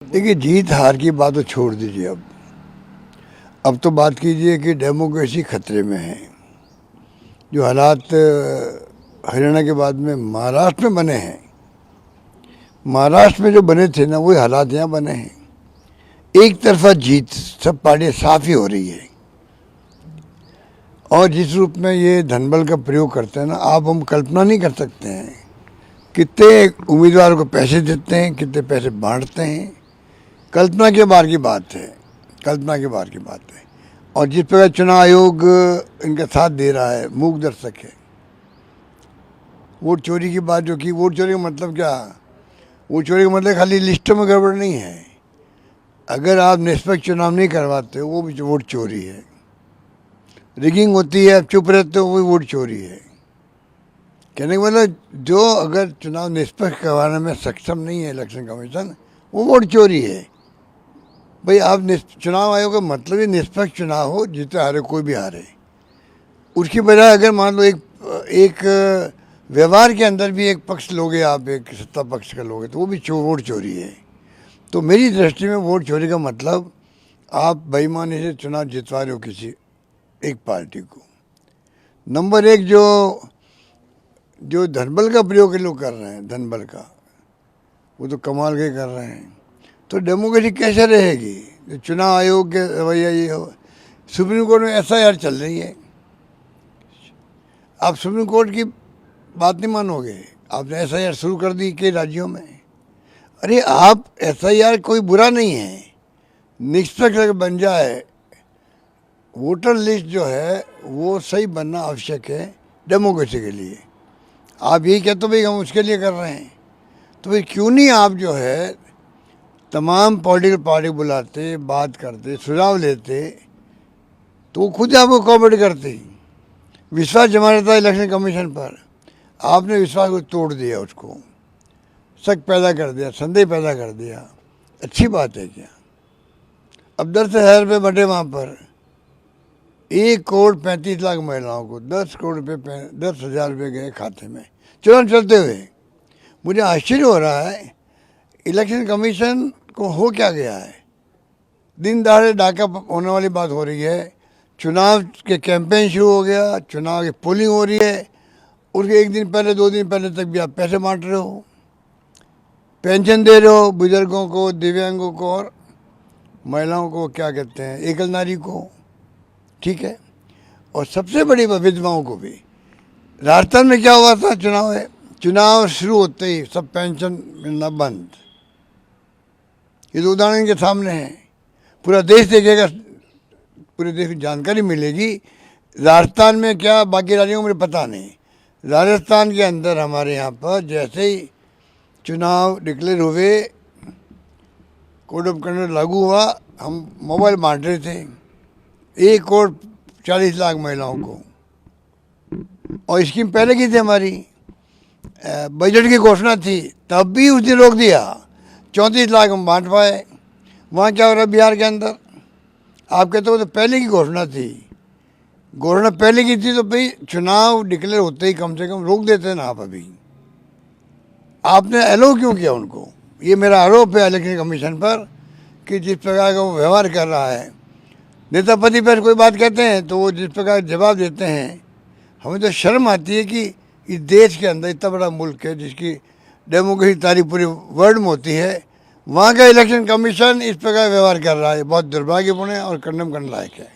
देखिए, जीत हार की बात तो छोड़ दीजिए। अब तो बात कीजिए कि डेमोक्रेसी खतरे में है। जो हालात हरियाणा के बाद में महाराष्ट्र में बने हैं, महाराष्ट्र में जो बने थे ना, वही हालात यहाँ बने हैं। एक तरफा जीत सब पार्टियां साफ ही हो रही है। और जिस रूप में ये धनबल का प्रयोग करते हैं ना, आप हम कल्पना नहीं कर सकते हैं कितने उम्मीदवारों को पैसे देते हैं, कितने पैसे बांटते हैं। कल्पना के बाहर की बात है, कल्पना के बाहर की बात है। और जिस प्रकार चुनाव आयोग इनका साथ दे रहा है, मूक दर्शक है। वोट चोरी की बात जो की, वोट चोरी का मतलब क्या? वोट चोरी का मतलब खाली लिस्टों में गड़बड़ नहीं है। अगर आप निष्पक्ष चुनाव नहीं करवाते हो, वो भी वोट चोरी है। रिगिंग होती है, आप चुप रहते हो, वो भी वोट चोरी है। कहने का मतलब, जो अगर चुनाव निष्पक्ष करवाने में सक्षम नहीं है इलेक्शन कमीशन, वो वोट चोरी है। भाई, आप चुनाव आयोग का मतलब ही निष्पक्ष चुनाव हो, जीते हारे कोई भी हारे। उसकी बजाय अगर मान लो एक व्यवहार के अंदर भी एक पक्ष लोगे, आप एक सत्ता पक्ष का लोगे, तो वो भी वोट चोरी है। तो मेरी दृष्टि में वोट चोरी का मतलब, आप बेईमानी से चुनाव जितवा रहे हो किसी एक पार्टी को। नंबर एक, जो धनबल का प्रयोग के लोग कर रहे हैं, धनबल का, वो तो कमाल के कर रहे हैं। तो डेमोक्रेसी कैसे रहेगी? चुनाव आयोग के रवैया ये हो। सुप्रीम कोर्ट में एफआईआर चल रही है। आप सुप्रीम कोर्ट की बात नहीं मानोगे? आपने एफआईआर शुरू कर दी कई राज्यों में। अरे, आप एफआईआर कोई बुरा नहीं है, निष्पक्ष बन जाए। वोटर लिस्ट जो है वो सही बनना आवश्यक है डेमोक्रेसी के लिए। आप यही कहते हो भाई हम उसके लिए कर रहे हैं, तो फिर क्यों नहीं आप जो है तमाम पॉलिटिकल पार्टी बुलाते, बात करते, सुझाव लेते, तो वो खुद आपको कोऑपरेट करते। विश्वास जमा रहता है इलेक्शन कमीशन पर। आपने विश्वास को तोड़ दिया, उसको शक पैदा कर दिया, संदेह पैदा कर दिया। अच्छी बात है क्या? अब 10,000 रुपये बटे वहाँ पर 1,35,00,000 महिलाओं को 10 करोड़ रुपये, 10,000 रुपये गए खाते में चुनाव चलते हुए। मुझे आश्चर्य हो रहा है, इलेक्शन कमीशन को हो क्या गया है? दिन दहाड़े डाका होने वाली बात हो रही है। चुनाव के कैंपेन शुरू हो गया, चुनाव की पोलिंग हो रही है, उसके एक दिन पहले, 2 दिन पहले तक भी आप पैसे बांट रहे हो, पेंशन दे रहे हो बुजुर्गों को, दिव्यांगों को, और महिलाओं को, क्या कहते हैं, एकल नारी को। ठीक है। और सबसे बड़ी विधवाओं को भी। राजस्थान में क्या हुआ था? चुनाव शुरू होते ही सब पेंशन मिलना बंद। ये तो उदाहरण के सामने है। पूरा देश देखेगा, पूरे देश की जानकारी मिलेगी। राजस्थान में क्या, बाकी राज्यों में पता नहीं। राजस्थान के अंदर हमारे यहाँ पर जैसे ही चुनाव डिक्लेयर हुए, कोड ऑफ कंडक्ट लागू हुआ, हम मोबाइल बांट रहे थे 1,40,00,000 महिलाओं को। और स्कीम पहले की थी हमारी, बजट की घोषणा थी, तब भी उसने रोक दिया। 34,00,000 हम बांट पाए। वहाँ क्या हो रहा है बिहार के अंदर? आप कहते हो तो पहले की घोषणा थी, घोषणा पहले की थी, तो भाई चुनाव डिक्लेयर होते ही कम से कम रोक देते ना आप। अभी आपने अलाउ क्यों किया उनको? ये मेरा आरोप है इलेक्शन कमीशन पर कि जिस प्रकार का वो व्यवहार कर रहा है। नेता पति पर कोई बात कहते हैं तो वो जिस प्रकार जवाब देते हैं, हमें तो शर्म आती है कि इस देश के अंदर इतना बड़ा मुल्क है जिसकी डेमोक्रेसी तारीफ पूरी वर्ल्ड में होती है, वहाँ का इलेक्शन कमीशन इस प्रकार व्यवहार कर रहा है। बहुत दुर्भाग्यपूर्ण है और कंडम करने लायक है।